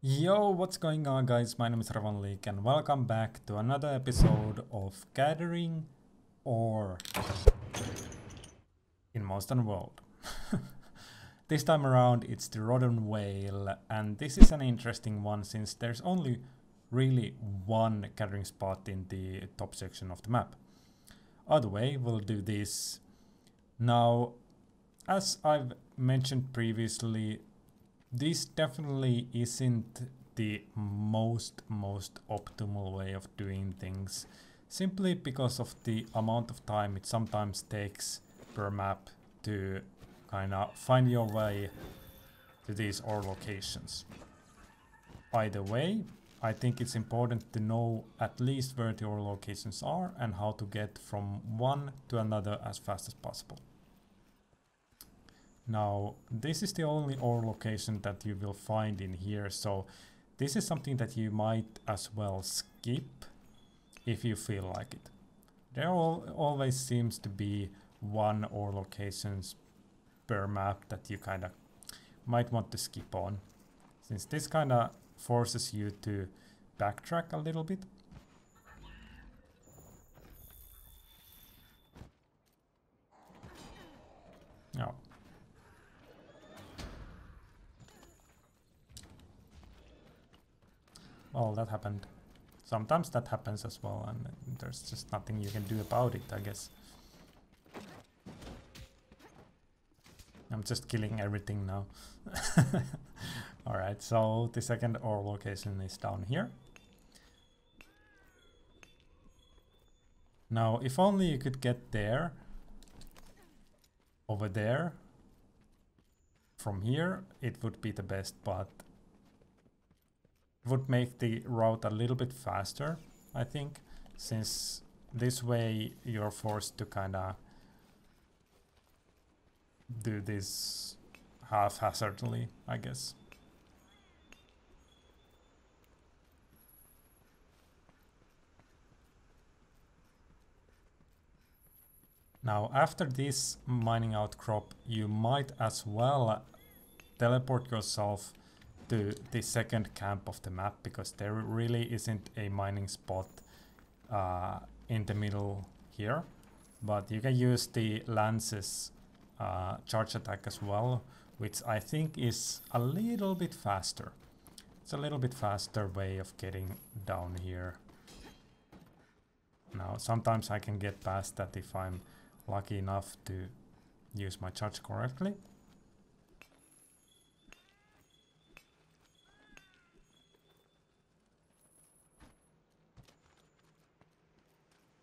Yo, what's going on guys? My name is Revonlieke and welcome back to another episode of Gathering Ore in Monster World. This time around it's the Rotten Vale, and this is an interesting one since there's only really one gathering spot in the top section of the map. Either way, we'll do this. Now, as I've mentioned previously, this definitely isn't the most optimal way of doing things, simply because of the amount of time it sometimes takes per map to kind of find your way to these ore locations. Either way, I think it's important to know at least where the ore locations are and how to get from one to another as fast as possible. Now, this is the only ore location that you will find in here, so this is something that you might as well skip if you feel like it. There always seems to be one ore locations per map that you kind of might want to skip on, since this kind of forces you to backtrack a little bit. Now, well, that happened. Sometimes that happens as well, and there's just nothing you can do about it, I guess. I'm just killing everything now. Alright, so the second ore location is down here. Now, if only you could get there, over there, from here, it would be the best, but it would make the route a little bit faster, I think, since this way you're forced to kind of do this haphazardly, I guess. Now, after this mining outcrop, you might as well teleport yourself to the second camp of the map, because there really isn't a mining spot in the middle here, but you can use the lance's charge attack as well, which I think is a little bit faster. It's a little bit faster way of getting down here. Now, sometimes I can get past that if I'm lucky enough to use my charge correctly.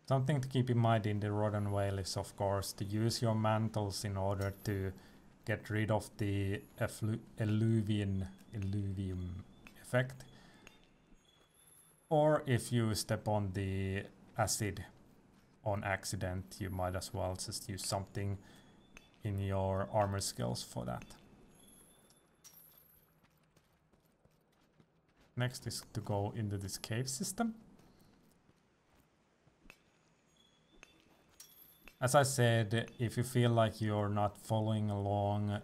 Something to keep in mind in the Rotten Vale is, of course, to use your mantles in order to get rid of the illuvium effect. Or if you step on the acid on accident, you might as well just use something in your armor skills for that. Next is to go into this cave system. As I said, if you feel like you're not following along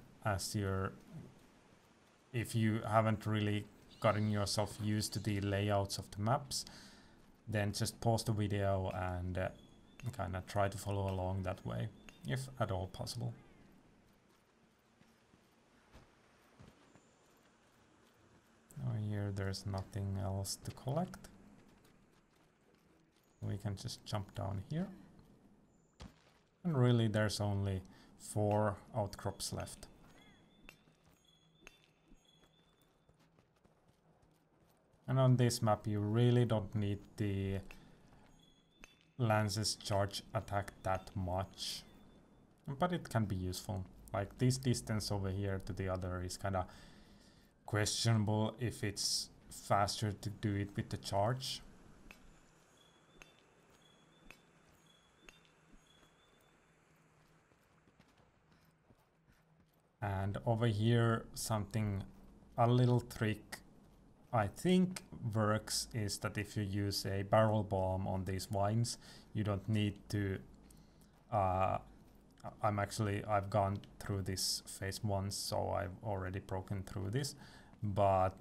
if you haven't really gotten yourself used to the layouts of the maps, then just pause the video and kind of try to follow along that way, if at all possible. Now here there's nothing else to collect. We can just jump down here. And really there's only 4 outcrops left. And on this map you really don't need the lance's charge attack that much, but it can be useful. Like this distance over here to the other is kind of questionable if it's faster to do it with the charge. And over here, a little trick I think works is that if you use a barrel bomb on these vines, you don't need to I've gone through this phase once, so I've already broken through this, but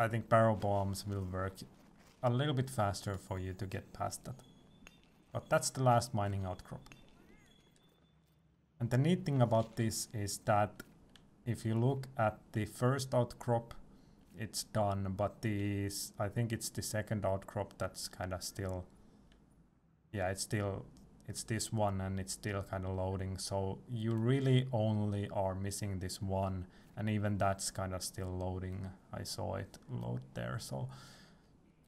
I think barrel bombs will work a little bit faster for you to get past that. But that's the last mining outcrop. And the neat thing about this is that if you look at the first outcrop, it's done, but this, I think it's the second outcrop that's kind of still, yeah, it's this one and it's still kind of loading. So you really only are missing this one, and even that's kind of still loading. I saw it load there. So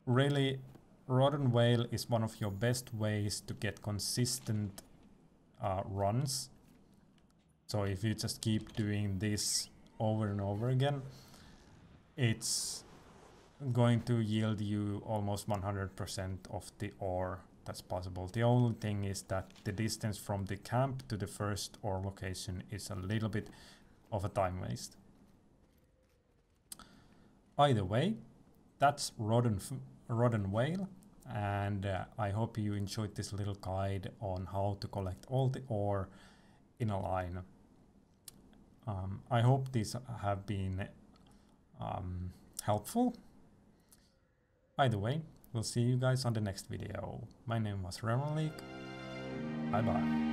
really, Rotten Vale is one of your best ways to get consistent runs. So if you just keep doing this over and over again, it's going to yield you almost 100% of the ore that's possible. The only thing is that the distance from the camp to the first ore location is a little bit of a time waste. Either way, that's Rotten Vale, and I hope you enjoyed this little guide on how to collect all the ore in a line. I hope these have been helpful. Either way, we'll see you guys on the next video. My name was Revonlieke. Bye bye.